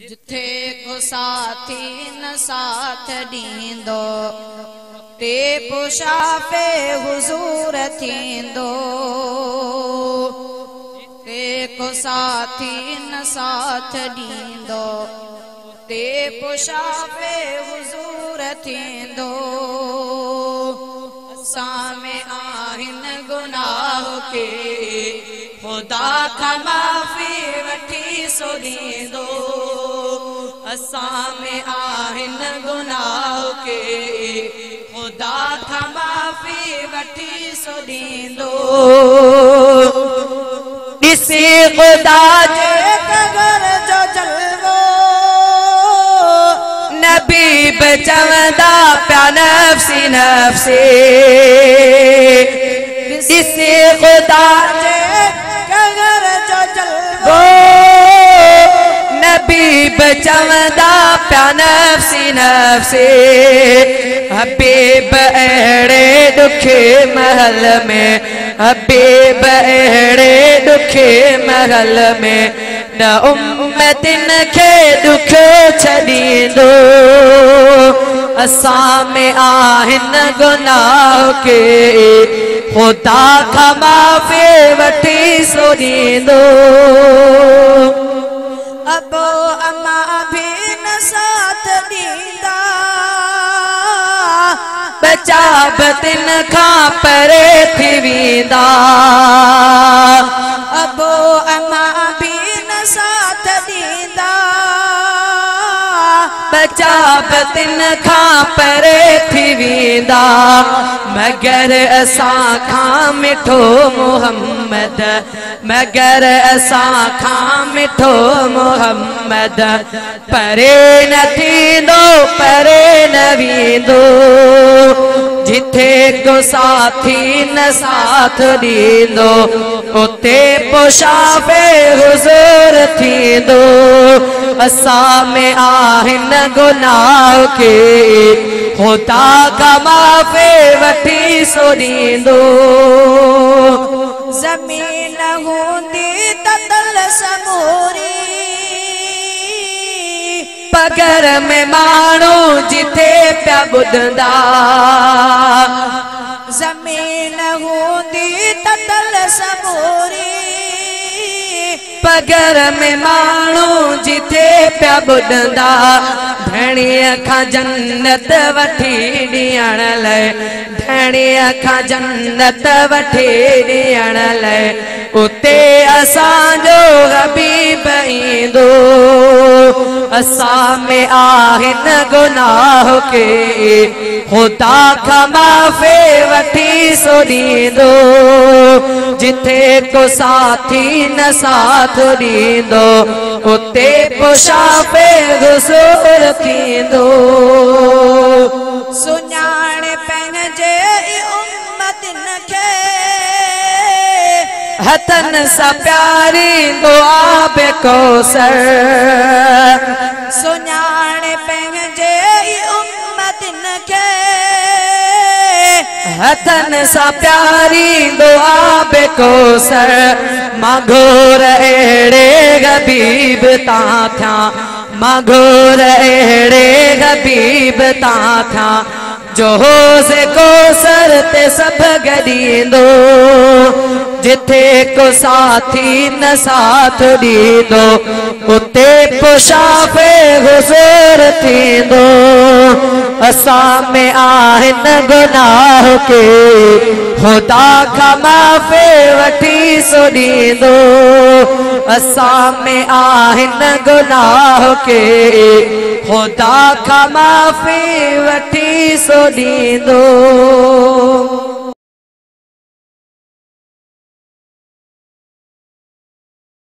जिथे को साथी न साथ दींदो ते पुशाफे हुजूर थींदो। ते को साथी न साथ दींदो ते पुशाफे हुजूर थींदो। सामे आहिन गुनाह के खुदा का माफ़ी वठी सो दींदो। सामे आहिन गुनाह के खुदा का माफ़ी वठी सो दींदो। इसी खुदा जे कबर जो जलवो नबी बचवदा प्या नफ्सी नफ्सी। इसी खुदा जे कबर जो जलवो नबी बचवदा प्या नफ्सी नफ्सी। हबीब अड़े दुखे महल में हबीब अड़े दुखे महल में न उम्मतिन के दुख छॾींदो। असां में आहिन गुनाह के खुदा खां माफ़ी वठी सो दींदो। अबो अम्मा भी न साथ दींदा बचा बतिन खां परे थी वेंदा। अबो अम्मा भी न साथ दींदा बचा बतिन खां परे थी वेंदा। मगर असां खां मिठो मोहम्मद मगर असां खां मिठो मोहम्मद परे न थींदो परे न वेंदो। जिथे को साथी न साथ दींदो उते पुशाफे हुजूर थींदो। असां में आहिन गुनाह के खुदा का माफ़ी वठी सो दींदो। ज़मीन हूंदी त तल समूरी पगर में माण्हू जिथे पिया ॿुधंदा। ज़मीन हूंदी त तल समूरी पगर में माण्हू जिथे पिया ॿुधंदा। धणीअ खां जन्नत वठी ॾियण लाइ धणीअ खां जन्नत वठी ॾियण लाइ उते असांजो हबीब ईंदो। असां में आहिन गुनाह के खुदा खां माफ़ी वठी सो दींदो। जिथे को साथी न साथ दींदो उते पुशाफे हुजूर थींदो। सुञाण पंहिंजे उम्मतिन खे हथन सां प्यारींदो आबे कौसर। सुञाण पंहिंजे उम्मतिन खे हथन सां प्यारींदो आबे कौसर। माघोर अड़े हबीब तां थिया माघोर अड़े हबीब तां थिया जो से कौसर ते सब गॾींदो। जिथे को साथी न साथ दींदो उते पुशाफे हुजूर थींदो। असां में आहिन गुनाह के खुदा खां माफ़ी वठी सो दींदो। असां में आहिन गुनाह के खुदा खां माफ़ी वठी सो दींदो।